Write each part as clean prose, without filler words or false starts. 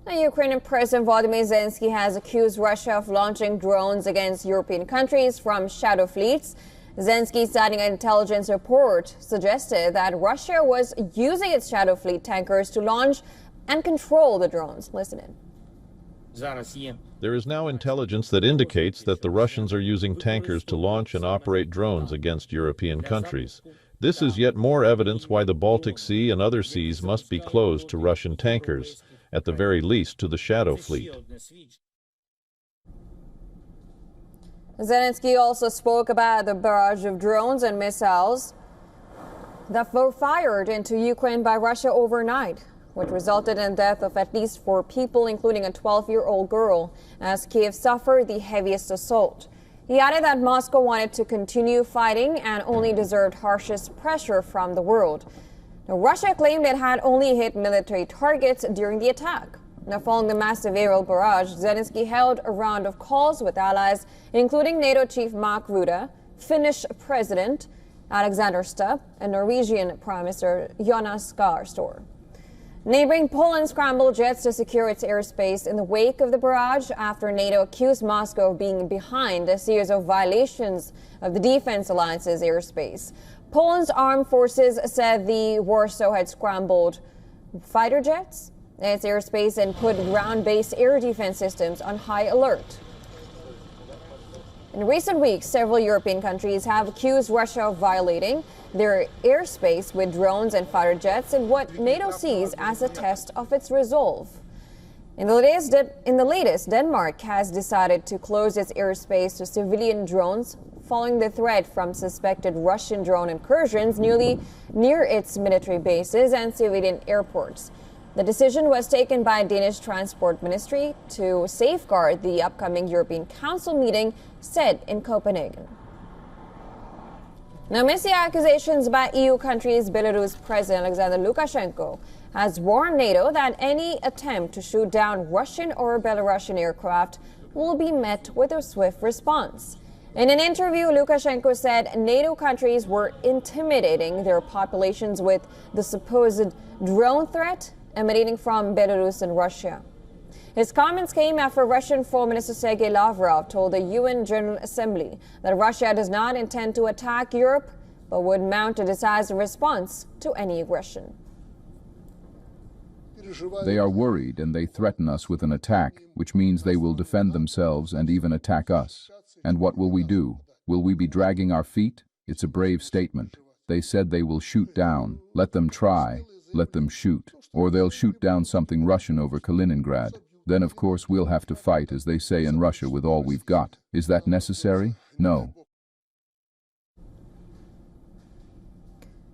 Now, Ukrainian President Volodymyr Zelensky has accused Russia of launching drones against European countries from shadow fleets. Zelensky, citing an intelligence report, suggested that Russia was using its shadow fleet tankers to launch and control the drones. Listen in. There is now intelligence that indicates that the Russians are using tankers to launch and operate drones against European countries. This is yet more evidence why the Baltic Sea and other seas must be closed to Russian tankers, at the very least to the shadow fleet. Zelensky also spoke about the barrage of drones and missiles that were fired into Ukraine by Russia overnight, which resulted in the death of at least 4 people, including a 12-year-old girl, as Kiev suffered the heaviest assault. He added that Moscow wanted to continue fighting and only deserved harshest pressure from the world. Now, Russia claimed it had only hit military targets during the attack. Now, following the massive aerial barrage, Zelensky held a round of calls with allies, including NATO chief Mark Rutte, Finnish President Alexander Stubb, and Norwegian Prime Minister Jonas Gahr Store. Neighboring Poland scrambled jets to secure its airspace in the wake of the barrage after NATO accused Moscow of being behind a series of violations of the Defense Alliance's airspace. Poland's armed forces said the Warsaw had scrambled fighter jets in its airspace and put ground-based air defense systems on high alert. In recent weeks, several European countries have accused Russia of violating their airspace with drones and fighter jets in what NATO sees as a test of its resolve. In the latest, Denmark has decided to close its airspace to civilian drones following the threat from suspected Russian drone incursions near its military bases and civilian airports. The decision was taken by Danish Transport Ministry to safeguard the upcoming European Council meeting set in Copenhagen. Now, amidst the accusations by EU countries, Belarus President Alexander Lukashenko has warned NATO that any attempt to shoot down Russian or Belarusian aircraft will be met with a swift response. In an interview, Lukashenko said NATO countries were intimidating their populations with the supposed drone threat emanating from Belarus and Russia. His comments came after Russian Foreign Minister Sergei Lavrov told the UN General Assembly that Russia does not intend to attack Europe, but would mount a decisive response to any aggression. They are worried and they threaten us with an attack, which means they will defend themselves and even attack us. And what will we do? Will we be dragging our feet? It's a brave statement. They said they will shoot down. Let them try. Let them shoot. Or they'll shoot down something Russian over Kaliningrad. Then, of course, we'll have to fight, as they say in Russia, with all we've got. Is that necessary? No.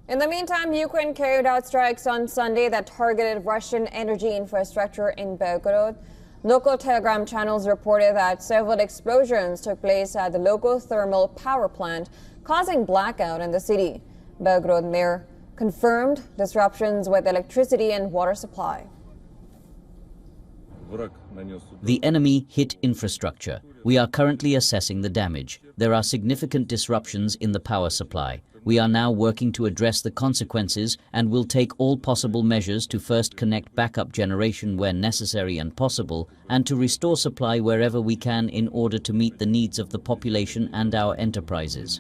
In the meantime, Ukraine carried out strikes on Sunday that targeted Russian energy infrastructure in Belgorod. Local telegram channels reported that several explosions took place at the local thermal power plant, causing blackout in the city. Belgorod mayor confirmed disruptions with electricity and water supply. The enemy hit infrastructure. We are currently assessing the damage. There are significant disruptions in the power supply. We are now working to address the consequences and will take all possible measures to first connect backup generation where necessary and possible, and to restore supply wherever we can in order to meet the needs of the population and our enterprises.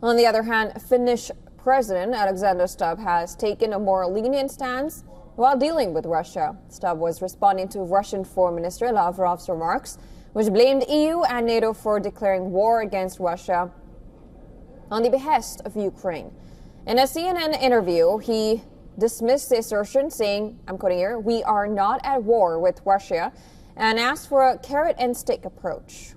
On the other hand, Finnish President Alexander Stubb has taken a more lenient stance while dealing with Russia. Stubb was responding to Russian Foreign Minister Lavrov's remarks, which blamed EU and NATO for declaring war against Russia on the behest of Ukraine. In a CNN interview, he dismissed the assertion, saying, I'm quoting here, "We are not at war with Russia," and asked for a carrot and stick approach.